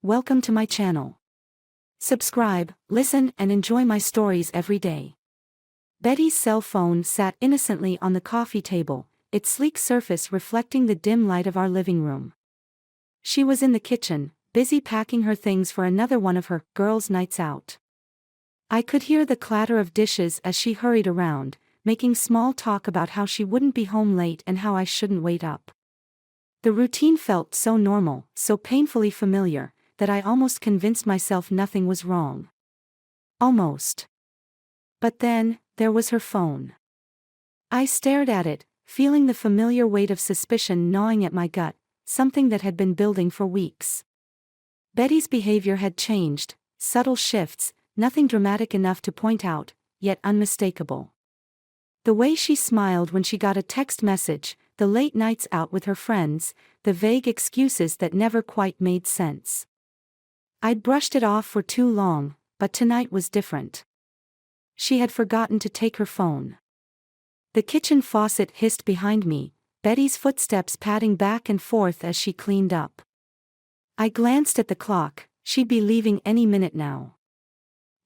Welcome to my channel. Subscribe, listen, and enjoy my stories every day. Betty's cell phone sat innocently on the coffee table, its sleek surface reflecting the dim light of our living room. She was in the kitchen, busy packing her things for another one of her girls' nights out. I could hear the clatter of dishes as she hurried around, making small talk about how she wouldn't be home late and how I shouldn't wait up. The routine felt so normal, so painfully familiar, that I almost convinced myself nothing was wrong. Almost. But then, there was her phone. I stared at it, feeling the familiar weight of suspicion gnawing at my gut, something that had been building for weeks. Betty's behavior had changed, subtle shifts, nothing dramatic enough to point out, yet unmistakable. The way she smiled when she got a text message, the late nights out with her friends, the vague excuses that never quite made sense. I'd brushed it off for too long, but tonight was different. She had forgotten to take her phone. The kitchen faucet hissed behind me, Betty's footsteps padding back and forth as she cleaned up. I glanced at the clock, she'd be leaving any minute now.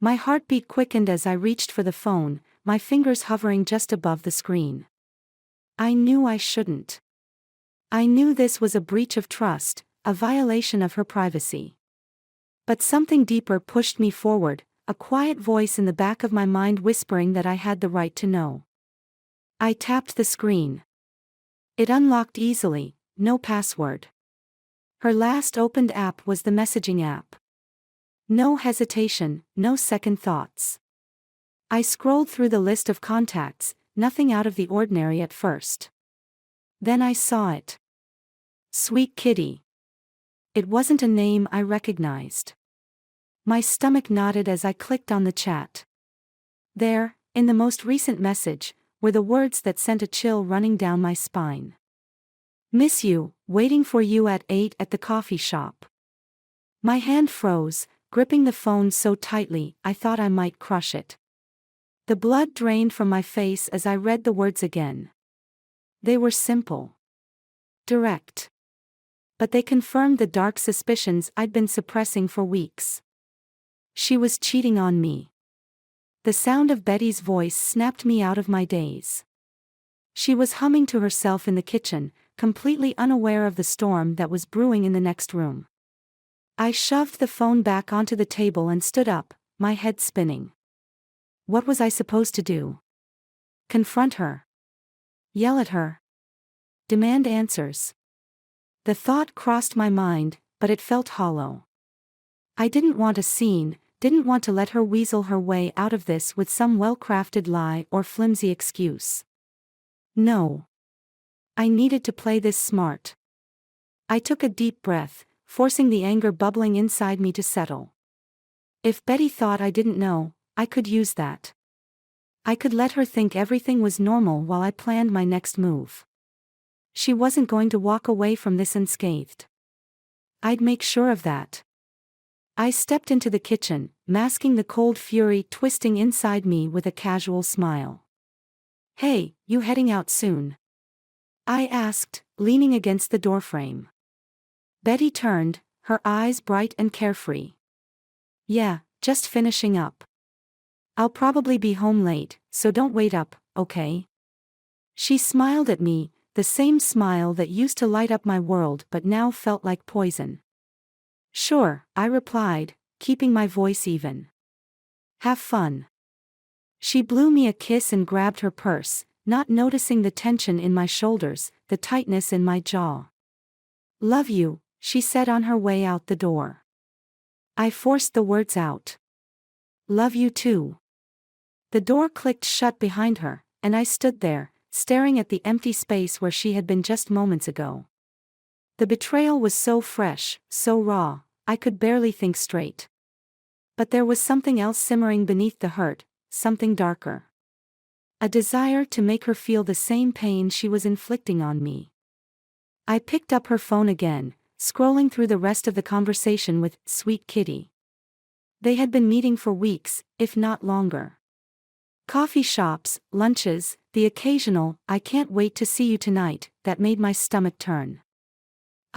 My heartbeat quickened as I reached for the phone, my fingers hovering just above the screen. I knew I shouldn't. I knew this was a breach of trust, a violation of her privacy. But something deeper pushed me forward, a quiet voice in the back of my mind whispering that I had the right to know. I tapped the screen. It unlocked easily, no password. Her last opened app was the messaging app. No hesitation, no second thoughts. I scrolled through the list of contacts, nothing out of the ordinary at first. Then I saw it. Sweet Kitty. It wasn't a name I recognized. My stomach knotted as I clicked on the chat. There, in the most recent message, were the words that sent a chill running down my spine. Miss you, waiting for you at 8 at the coffee shop. My hand froze, gripping the phone so tightly I thought I might crush it. The blood drained from my face as I read the words again. They were simple. Direct. But they confirmed the dark suspicions I'd been suppressing for weeks. She was cheating on me. The sound of Betty's voice snapped me out of my daze. She was humming to herself in the kitchen, completely unaware of the storm that was brewing in the next room. I shoved the phone back onto the table and stood up, my head spinning. What was I supposed to do? Confront her? Yell at her? Demand answers? The thought crossed my mind, but it felt hollow. I didn't want a scene, didn't want to let her weasel her way out of this with some well-crafted lie or flimsy excuse. No. I needed to play this smart. I took a deep breath, forcing the anger bubbling inside me to settle. If Betty thought I didn't know, I could use that. I could let her think everything was normal while I planned my next move. She wasn't going to walk away from this unscathed. I'd make sure of that. I stepped into the kitchen, masking the cold fury twisting inside me with a casual smile. Hey, you heading out soon? I asked, leaning against the doorframe. Betty turned, her eyes bright and carefree. Yeah, just finishing up. I'll probably be home late, so don't wait up, okay? She smiled at me, the same smile that used to light up my world but now felt like poison. Sure, I replied, keeping my voice even. Have fun. She blew me a kiss and grabbed her purse, not noticing the tension in my shoulders, the tightness in my jaw. Love you, she said on her way out the door. I forced the words out. Love you too. The door clicked shut behind her, and I stood there, staring at the empty space where she had been just moments ago. The betrayal was so fresh, so raw, I could barely think straight. But there was something else simmering beneath the hurt, something darker. A desire to make her feel the same pain she was inflicting on me. I picked up her phone again, scrolling through the rest of the conversation with Sweet Kitty. They had been meeting for weeks, if not longer. Coffee shops, lunches, the occasional, I can't wait to see you tonight, that made my stomach turn.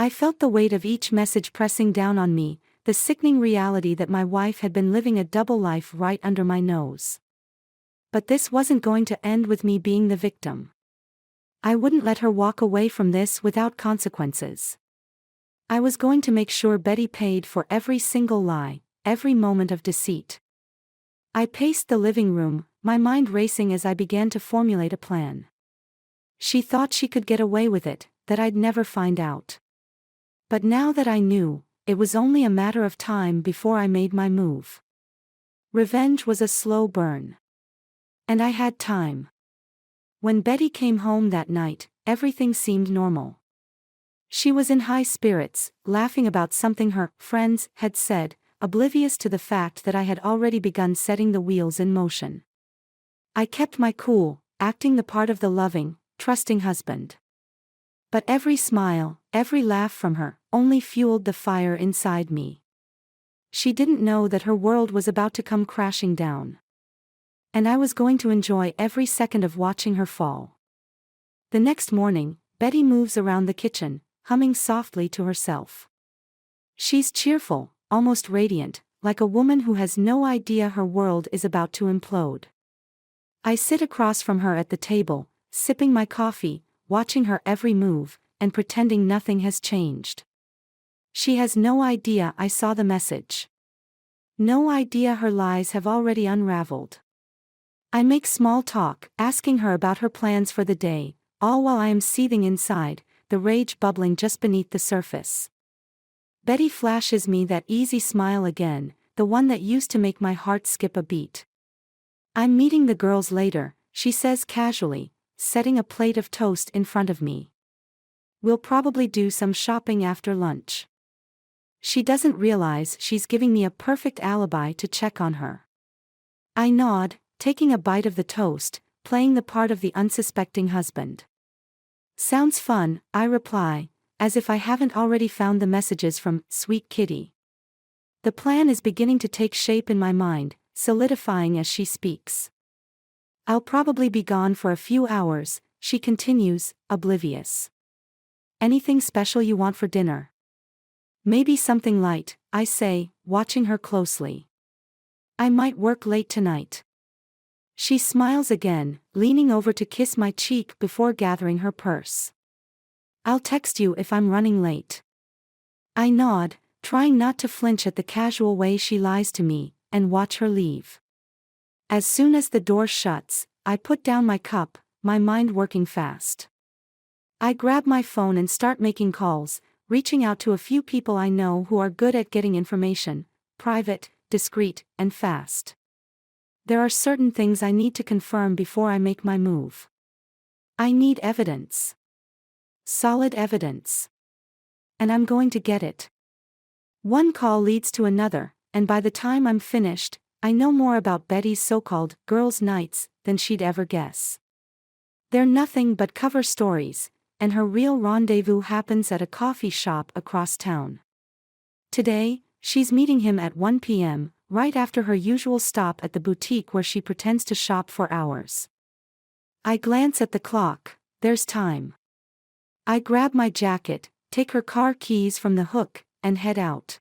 I felt the weight of each message pressing down on me, the sickening reality that my wife had been living a double life right under my nose. But this wasn't going to end with me being the victim. I wouldn't let her walk away from this without consequences. I was going to make sure Betty paid for every single lie, every moment of deceit. I paced the living room, my mind racing as I began to formulate a plan. She thought she could get away with it, that I'd never find out. But now that I knew, it was only a matter of time before I made my move. Revenge was a slow burn. And I had time. When Betty came home that night, everything seemed normal. She was in high spirits, laughing about something her friends had said, oblivious to the fact that I had already begun setting the wheels in motion. I kept my cool, acting the part of the loving, trusting husband. But every smile, every laugh from her, only fueled the fire inside me. She didn't know that her world was about to come crashing down. And I was going to enjoy every second of watching her fall. The next morning, Betty moves around the kitchen, humming softly to herself. She's cheerful, almost radiant, like a woman who has no idea her world is about to implode. I sit across from her at the table, sipping my coffee, watching her every move, and pretending nothing has changed. She has no idea I saw the message. No idea her lies have already unraveled. I make small talk, asking her about her plans for the day, all while I am seething inside, the rage bubbling just beneath the surface. Betty flashes me that easy smile again, the one that used to make my heart skip a beat. "I'm meeting the girls later," she says casually, setting a plate of toast in front of me. "We'll probably do some shopping after lunch." She doesn't realize she's giving me a perfect alibi to check on her. I nod, taking a bite of the toast, playing the part of the unsuspecting husband. "Sounds fun," I reply, as if I haven't already found the messages from Sweet Kitty. The plan is beginning to take shape in my mind, solidifying as she speaks. "I'll probably be gone for a few hours," she continues, oblivious. "Anything special you want for dinner?" "Maybe something light," I say, watching her closely. "I might work late tonight." She smiles again, leaning over to kiss my cheek before gathering her purse. "I'll text you if I'm running late." I nod, trying not to flinch at the casual way she lies to me, and watch her leave. As soon as the door shuts, I put down my cup, my mind working fast. I grab my phone and start making calls, reaching out to a few people I know who are good at getting information, private, discreet, and fast. There are certain things I need to confirm before I make my move. I need evidence. Solid evidence. And I'm going to get it. One call leads to another, and by the time I'm finished, I know more about Betty's so-called girls' nights than she'd ever guess. They're nothing but cover stories, and her real rendezvous happens at a coffee shop across town. Today, she's meeting him at 1 p.m., right after her usual stop at the boutique where she pretends to shop for hours. I glance at the clock, there's time. I grab my jacket, take her car keys from the hook, and head out.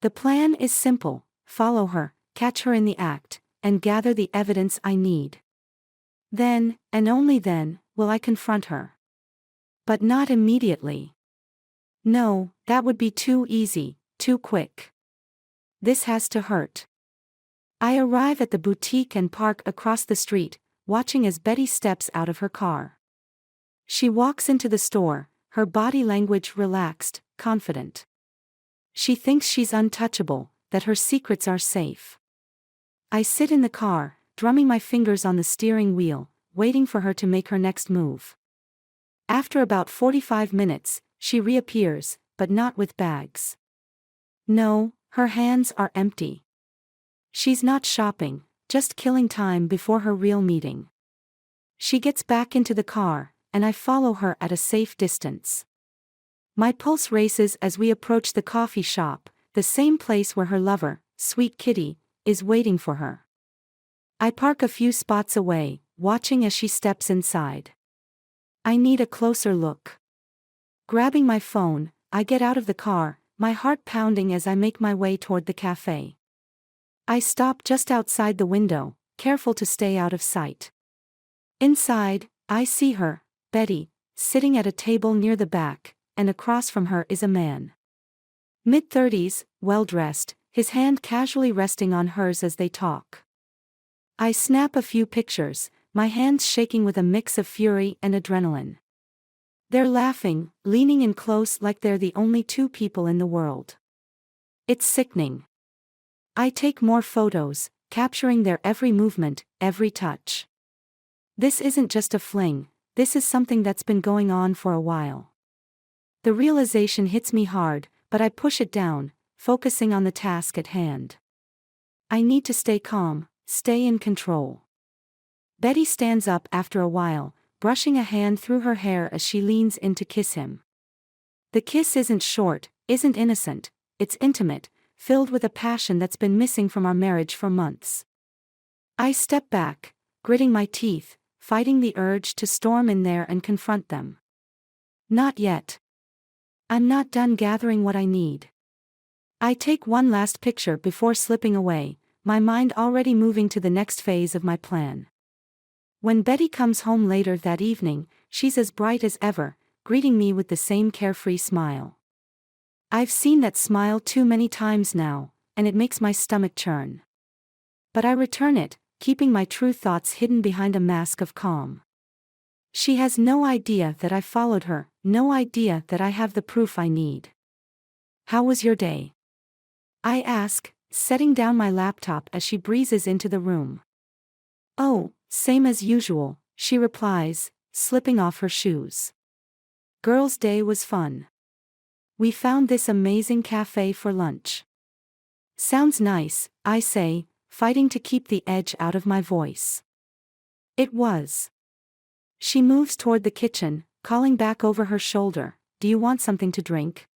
The plan is simple: follow her, catch her in the act, and gather the evidence I need. Then, and only then, will I confront her. But not immediately. No, that would be too easy, too quick. This has to hurt. I arrive at the boutique and park across the street, watching as Betty steps out of her car. She walks into the store, her body language relaxed, confident. She thinks she's untouchable, that her secrets are safe. I sit in the car, drumming my fingers on the steering wheel, waiting for her to make her next move. After about 45 minutes, she reappears, but not with bags. No, her hands are empty. She's not shopping, just killing time before her real meeting. She gets back into the car, and I follow her at a safe distance. My pulse races as we approach the coffee shop, the same place where her lover, Sweet Kitty, is waiting for her. I park a few spots away, watching as she steps inside. I need a closer look. Grabbing my phone, I get out of the car, my heart pounding as I make my way toward the cafe. I stop just outside the window, careful to stay out of sight. Inside, I see her, Betty, sitting at a table near the back, and across from her is a man. Mid-30s, well-dressed, his hand casually resting on hers as they talk. I snap a few pictures, my hands shaking with a mix of fury and adrenaline. They're laughing, leaning in close like they're the only two people in the world. It's sickening. I take more photos, capturing their every movement, every touch. This isn't just a fling, this is something that's been going on for a while. The realization hits me hard, but I push it down, focusing on the task at hand. I need to stay calm, stay in control. Betty stands up after a while, brushing a hand through her hair as she leans in to kiss him. The kiss isn't short, isn't innocent, it's intimate, filled with a passion that's been missing from our marriage for months. I step back, gritting my teeth, fighting the urge to storm in there and confront them. Not yet. I'm not done gathering what I need. I take one last picture before slipping away, my mind already moving to the next phase of my plan. When Betty comes home later that evening, she's as bright as ever, greeting me with the same carefree smile. I've seen that smile too many times now, and it makes my stomach churn. But I return it, keeping my true thoughts hidden behind a mask of calm. She has no idea that I followed her, no idea that I have the proof I need. How was your day? I ask, setting down my laptop as she breezes into the room. Oh, same as usual, she replies, slipping off her shoes. Girls' day was fun. We found this amazing cafe for lunch. Sounds nice, I say, fighting to keep the edge out of my voice. It was. She moves toward the kitchen, calling back over her shoulder, do you want something to drink?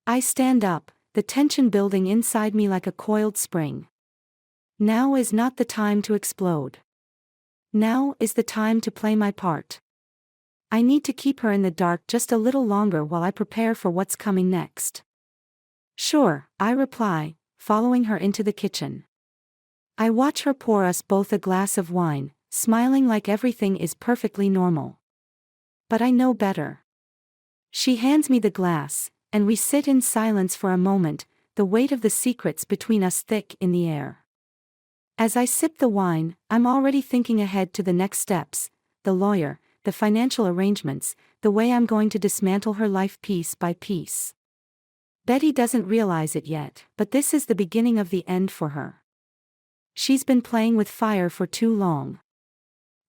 I stand up, the tension building inside me like a coiled spring. Now is not the time to explode. Now is the time to play my part. I need to keep her in the dark just a little longer while I prepare for what's coming next. Sure, I reply, following her into the kitchen. I watch her pour us both a glass of wine, smiling like everything is perfectly normal. But I know better. She hands me the glass, and we sit in silence for a moment, the weight of the secrets between us thick in the air. As I sip the wine, I'm already thinking ahead to the next steps, the lawyer, the financial arrangements, the way I'm going to dismantle her life piece by piece. Betty doesn't realize it yet, but this is the beginning of the end for her. She's been playing with fire for too long.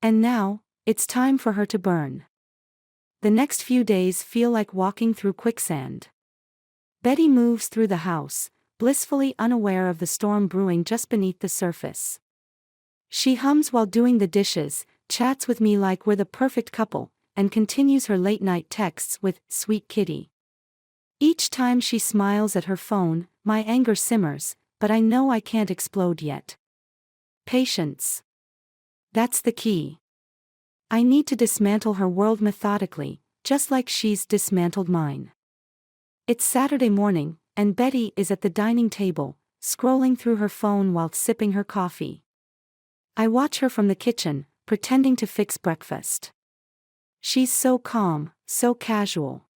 And now, it's time for her to burn. The next few days feel like walking through quicksand. Betty moves through the house, blissfully unaware of the storm brewing just beneath the surface. She hums while doing the dishes, chats with me like we're the perfect couple, and continues her late-night texts with "Sweet Kitty." Each time she smiles at her phone, my anger simmers, but I know I can't explode yet. Patience. That's the key. I need to dismantle her world methodically, just like she's dismantled mine. It's Saturday morning, and Betty is at the dining table, scrolling through her phone while sipping her coffee. I watch her from the kitchen, pretending to fix breakfast. She's so calm, so casual.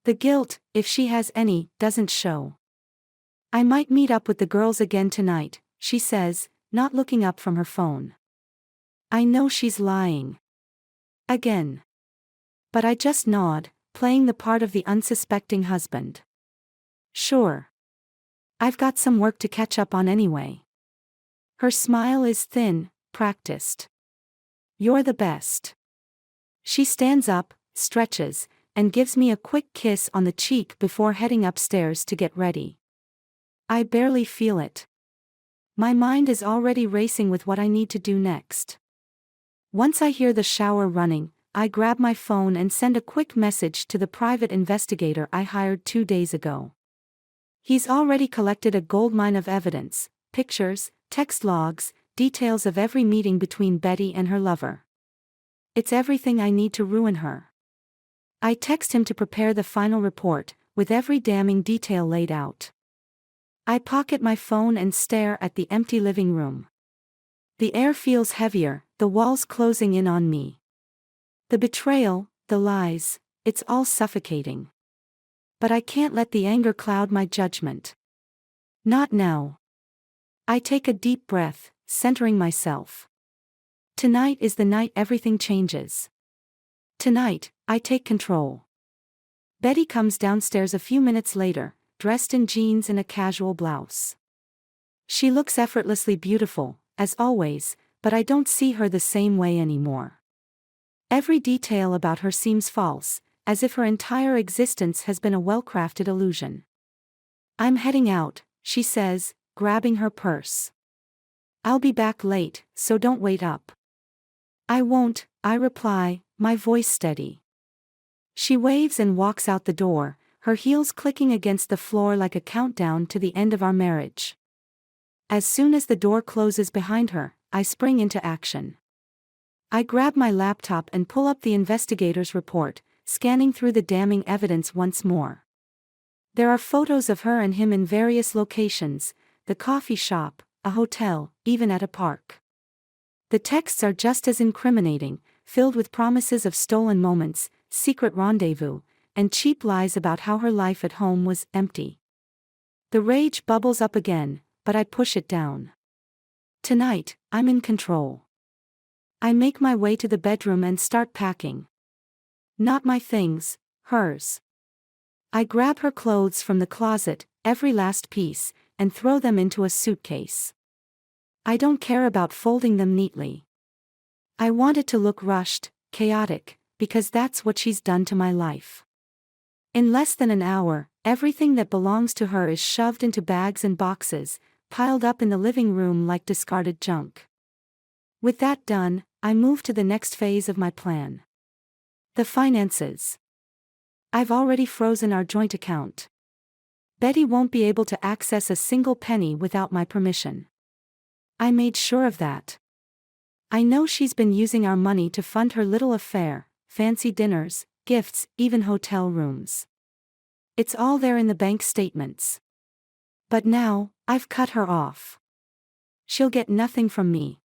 The guilt, if she has any, doesn't show. I might meet up with the girls again tonight, she says, not looking up from her phone. I know she's lying. Again. But I just nod, playing the part of the unsuspecting husband. Sure. I've got some work to catch up on anyway. Her smile is thin, practiced. You're the best. She stands up, stretches, and gives me a quick kiss on the cheek before heading upstairs to get ready. I barely feel it. My mind is already racing with what I need to do next. Once I hear the shower running, I grab my phone and send a quick message to the private investigator I hired 2 days ago. He's already collected a goldmine of evidence, pictures, text logs, details of every meeting between Betty and her lover. It's everything I need to ruin her. I text him to prepare the final report, with every damning detail laid out. I pocket my phone and stare at the empty living room. The air feels heavier, the walls closing in on me. The betrayal, the lies, it's all suffocating. But I can't let the anger cloud my judgment. Not now. I take a deep breath, centering myself. Tonight is the night everything changes. Tonight, I take control. Betty comes downstairs a few minutes later, dressed in jeans and a casual blouse. She looks effortlessly beautiful, as always, but I don't see her the same way anymore. Every detail about her seems false, as if her entire existence has been a well-crafted illusion. "I'm heading out," she says, grabbing her purse. "I'll be back late, so don't wait up." "I won't," I reply, my voice steady. She waves and walks out the door, her heels clicking against the floor like a countdown to the end of our marriage. As soon as the door closes behind her, I spring into action. I grab my laptop and pull up the investigator's report, scanning through the damning evidence once more. There are photos of her and him in various locations, the coffee shop, a hotel, even at a park. The texts are just as incriminating, filled with promises of stolen moments, secret rendezvous, and cheap lies about how her life at home was empty. The rage bubbles up again, but I push it down. Tonight, I'm in control. I make my way to the bedroom and start packing. Not my things, hers. I grab her clothes from the closet, every last piece, and throw them into a suitcase. I don't care about folding them neatly. I want it to look rushed, chaotic, because that's what she's done to my life. In less than an hour, everything that belongs to her is shoved into bags and boxes, piled up in the living room like discarded junk. With that done, I move to the next phase of my plan. The finances. I've already frozen our joint account. Betty won't be able to access a single penny without my permission. I made sure of that. I know she's been using our money to fund her little affair, fancy dinners, gifts, even hotel rooms. It's all there in the bank statements. But now, I've cut her off. She'll get nothing from me.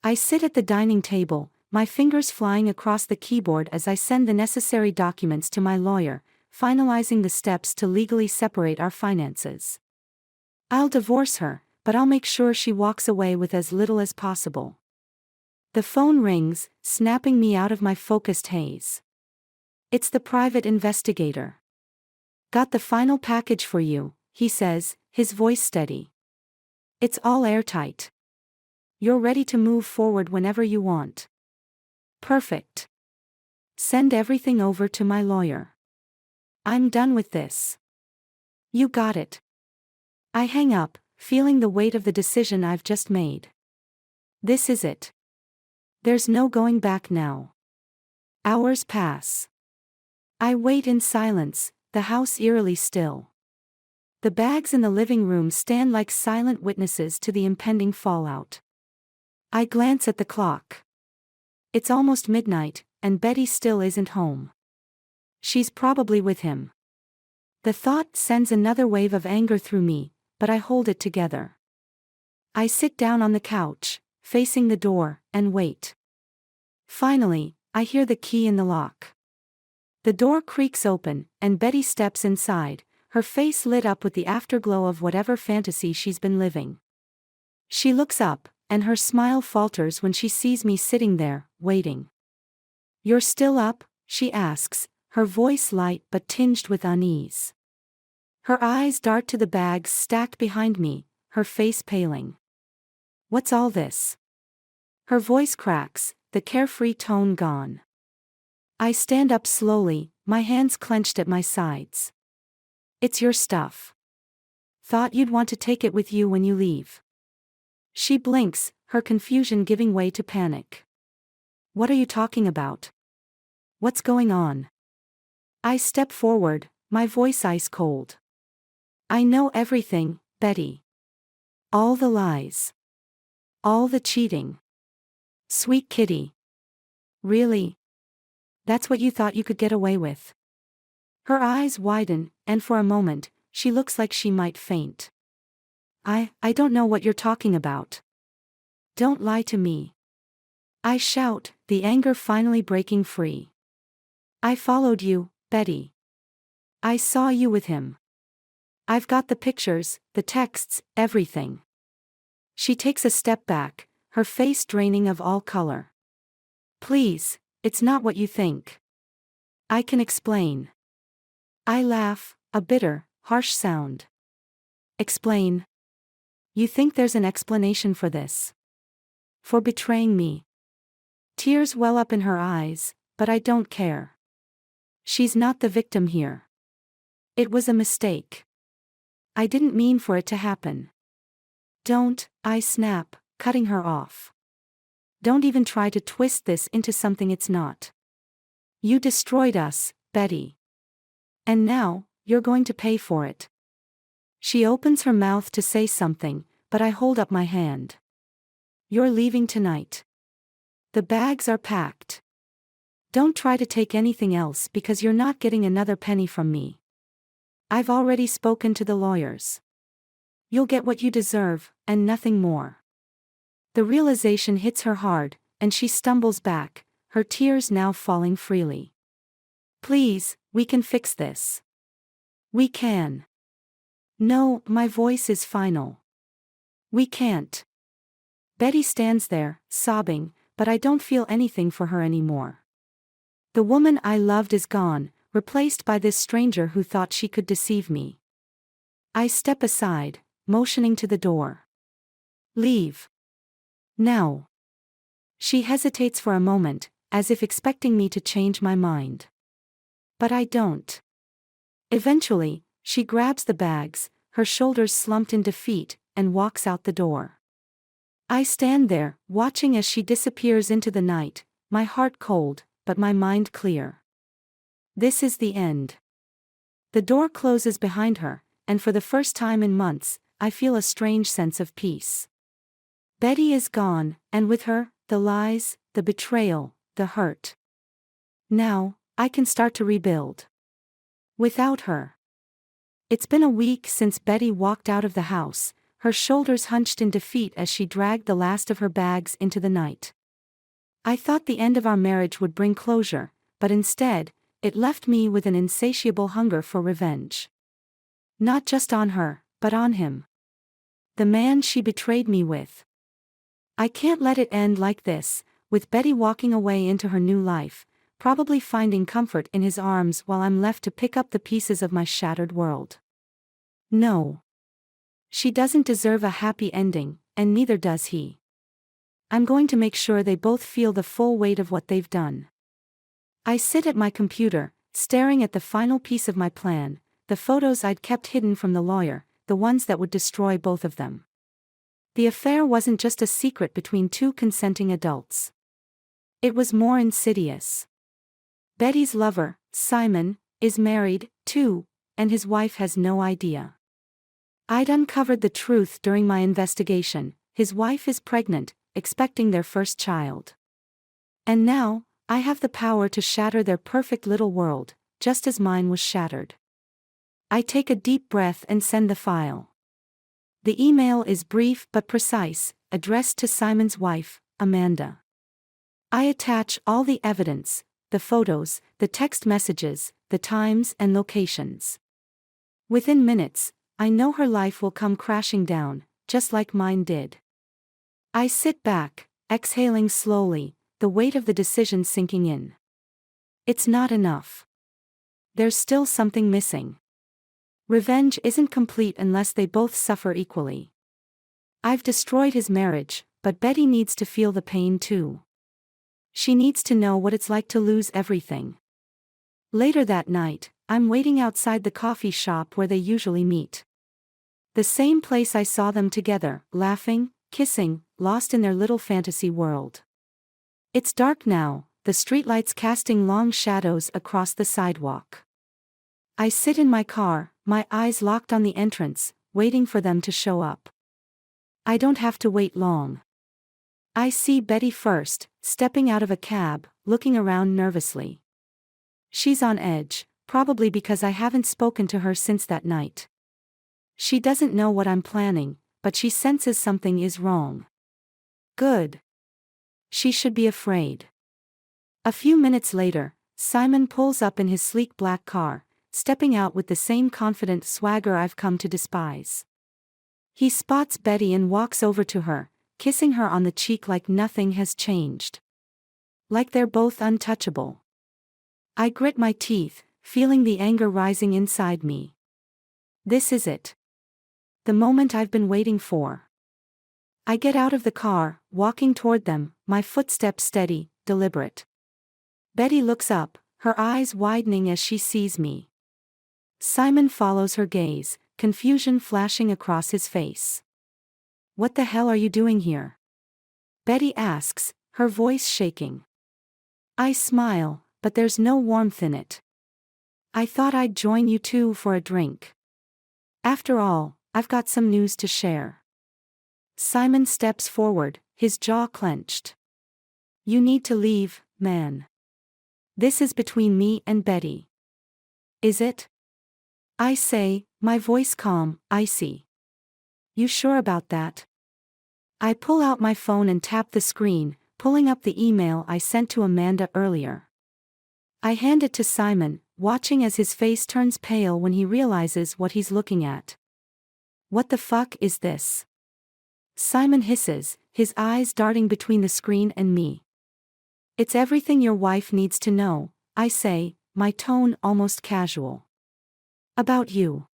I sit at the dining table, my fingers flying across the keyboard as I send the necessary documents to my lawyer, finalizing the steps to legally separate our finances. I'll divorce her, but I'll make sure she walks away with as little as possible. The phone rings, snapping me out of my focused haze. It's the private investigator. "Got the final package for you," he says, his voice steady. "It's all airtight. You're ready to move forward whenever you want." "Perfect. Send everything over to my lawyer. I'm done with this." "You got it." I hang up, feeling the weight of the decision I've just made. This is it. There's no going back now. Hours pass. I wait in silence, the house eerily still. The bags in the living room stand like silent witnesses to the impending fallout. I glance at the clock. It's almost midnight, and Betty still isn't home. She's probably with him. The thought sends another wave of anger through me, but I hold it together. I sit down on the couch, facing the door, and wait. Finally, I hear the key in the lock. The door creaks open, and Betty steps inside, her face lit up with the afterglow of whatever fantasy she's been living. She looks up, and her smile falters when she sees me sitting there, waiting. "You're still up?" she asks, her voice light but tinged with unease. Her eyes dart to the bags stacked behind me, her face paling. "What's all this?" Her voice cracks, the carefree tone gone. I stand up slowly, my hands clenched at my sides. "It's your stuff. Thought you'd want to take it with you when you leave." She blinks, her confusion giving way to panic. "What are you talking about? What's going on?" I step forward, my voice ice cold. "I know everything, Betty. All the lies. All the cheating. Sweet kitty. Really? That's what you thought you could get away with?" Her eyes widen, and for a moment, she looks like she might faint. I don't know what you're talking about. Don't lie to me. I shout, the anger finally breaking free. I followed you, Betty. I saw you with him. I've got the pictures, the texts, everything. She takes a step back, her face draining of all color. Please, it's not what you think. I can explain. I laugh, a bitter, harsh sound. Explain. You think there's an explanation for this? For betraying me? Tears well up in her eyes, but I don't care. She's not the victim here. It was a mistake. I didn't mean for it to happen. Don't, I snap, cutting her off. Don't even try to twist this into something it's not. You destroyed us, Betty. And now, you're going to pay for it. She opens her mouth to say something, but I hold up my hand. You're leaving tonight. The bags are packed. Don't try to take anything else because you're not getting another penny from me. I've already spoken to the lawyers. You'll get what you deserve, and nothing more. The realization hits her hard, and she stumbles back, her tears now falling freely. Please, we can fix this. We can. No, my voice is final. We can't. Betty stands there, sobbing, but I don't feel anything for her anymore. The woman I loved is gone, replaced by this stranger who thought she could deceive me. I step aside, motioning to the door. Leave. Now. She hesitates for a moment, as if expecting me to change my mind. But I don't. Eventually, she grabs the bags, her shoulders slumped in defeat, and walks out the door. I stand there, watching as she disappears into the night, my heart cold, but my mind clear. This is the end. The door closes behind her, and for the first time in months, I feel a strange sense of peace. Betty is gone, and with her, the lies, the betrayal, the hurt. Now, I can start to rebuild. Without her. It's been a week since Betty walked out of the house, her shoulders hunched in defeat as she dragged the last of her bags into the night. I thought the end of our marriage would bring closure, but instead, it left me with an insatiable hunger for revenge. Not just on her, but on him. The man she betrayed me with. I can't let it end like this, with Betty walking away into her new life, probably finding comfort in his arms while I'm left to pick up the pieces of my shattered world. No. She doesn't deserve a happy ending, and neither does he. I'm going to make sure they both feel the full weight of what they've done. I sit at my computer, staring at the final piece of my plan, the photos I'd kept hidden from the lawyer, the ones that would destroy both of them. The affair wasn't just a secret between two consenting adults. It was more insidious. Betty's lover, Simon, is married, too, and his wife has no idea. I'd uncovered the truth during my investigation. His wife is pregnant, expecting their first child. And now, I have the power to shatter their perfect little world, just as mine was shattered. I take a deep breath and send the file. The email is brief but precise, addressed to Simon's wife, Amanda. I attach all the evidence, the photos, the text messages, the times and locations. Within minutes, I know her life will come crashing down, just like mine did. I sit back, exhaling slowly, the weight of the decision sinking in. It's not enough. There's still something missing. Revenge isn't complete unless they both suffer equally. I've destroyed his marriage, but Betty needs to feel the pain too. She needs to know what it's like to lose everything. Later that night, I'm waiting outside the coffee shop where they usually meet. The same place I saw them together, laughing, kissing, lost in their little fantasy world. It's dark now, the streetlights casting long shadows across the sidewalk. I sit in my car, my eyes locked on the entrance, waiting for them to show up. I don't have to wait long. I see Betty first, stepping out of a cab, looking around nervously. She's on edge, probably because I haven't spoken to her since that night. She doesn't know what I'm planning, but she senses something is wrong. Good. She should be afraid. A few minutes later, Simon pulls up in his sleek black car, stepping out with the same confident swagger I've come to despise. He spots Betty and walks over to her, kissing her on the cheek like nothing has changed. Like they're both untouchable. I grit my teeth, feeling the anger rising inside me. This is it. The moment I've been waiting for. I get out of the car, walking toward them, my footsteps steady, deliberate. Betty looks up, her eyes widening as she sees me. Simon follows her gaze, confusion flashing across his face. What the hell are you doing here? Betty asks, her voice shaking. I smile, but there's no warmth in it. I thought I'd join you two for a drink. After all, I've got some news to share. Simon steps forward, his jaw clenched. You need to leave, man. This is between me and Betty. Is it? I say, my voice calm, icy. You sure about that? I pull out my phone and tap the screen, pulling up the email I sent to Amanda earlier. I hand it to Simon, watching as his face turns pale when he realizes what he's looking at. What the fuck is this? Simon hisses, his eyes darting between the screen and me. It's everything your wife needs to know, I say, my tone almost casual. About you.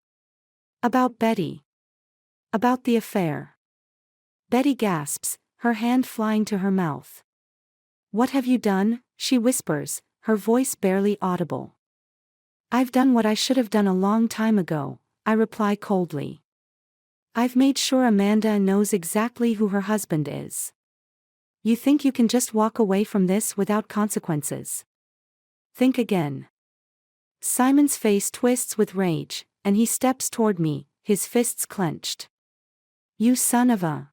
About Betty. About the affair. Betty gasps, her hand flying to her mouth. What have you done? She whispers, her voice barely audible. I've done what I should have done a long time ago, I reply coldly. I've made sure Amanda knows exactly who her husband is. You think you can just walk away from this without consequences? Think again. Simon's face twists with rage, and he steps toward me, his fists clenched. You son of a...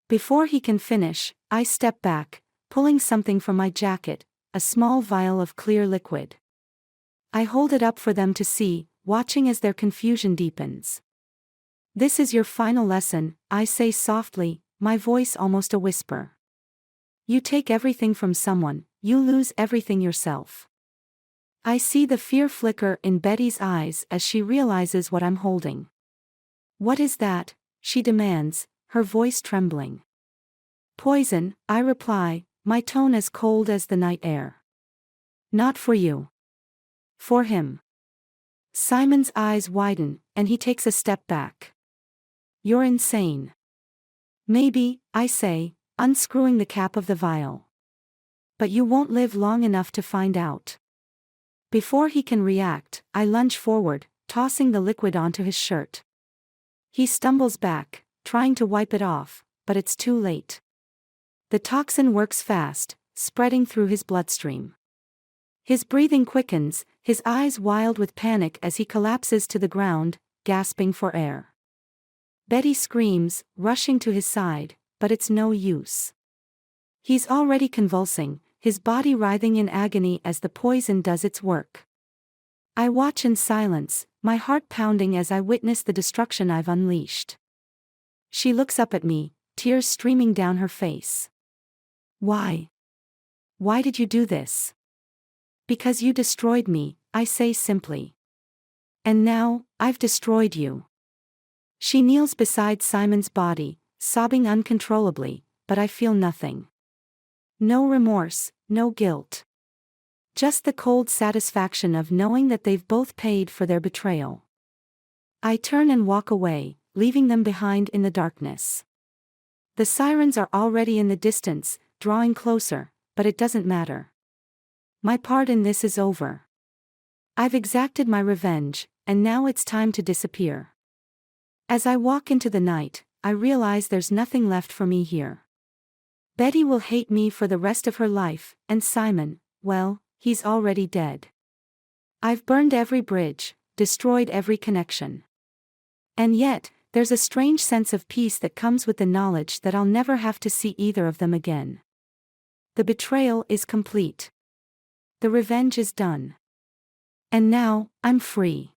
Before he can finish, I step back, pulling something from my jacket, a small vial of clear liquid. I hold it up for them to see, watching as their confusion deepens. This is your final lesson, I say softly, my voice almost a whisper. You take everything from someone, you lose everything yourself. I see the fear flicker in Betty's eyes as she realizes what I'm holding. What is that? She demands, her voice trembling. Poison, I reply, my tone as cold as the night air. Not for you. For him. Simon's eyes widen, and he takes a step back. You're insane. Maybe, I say, unscrewing the cap of the vial. But you won't live long enough to find out. Before he can react, I lunge forward, tossing the liquid onto his shirt. He stumbles back, trying to wipe it off, but it's too late. The toxin works fast, spreading through his bloodstream. His breathing quickens, his eyes wild with panic as he collapses to the ground, gasping for air. Betty screams, rushing to his side, but it's no use. He's already convulsing, his body writhing in agony as the poison does its work. I watch in silence, my heart pounding as I witness the destruction I've unleashed. She looks up at me, tears streaming down her face. Why? Why did you do this? Because you destroyed me, I say simply. And now, I've destroyed you. She kneels beside Simon's body, sobbing uncontrollably, but I feel nothing. No remorse, no guilt. Just the cold satisfaction of knowing that they've both paid for their betrayal. I turn and walk away, leaving them behind in the darkness. The sirens are already in the distance, drawing closer, but it doesn't matter. My part in this is over. I've exacted my revenge, and now it's time to disappear. As I walk into the night, I realize there's nothing left for me here. Betty will hate me for the rest of her life, and Simon, well, he's already dead. I've burned every bridge, destroyed every connection. And yet, there's a strange sense of peace that comes with the knowledge that I'll never have to see either of them again. The betrayal is complete. The revenge is done. And now, I'm free.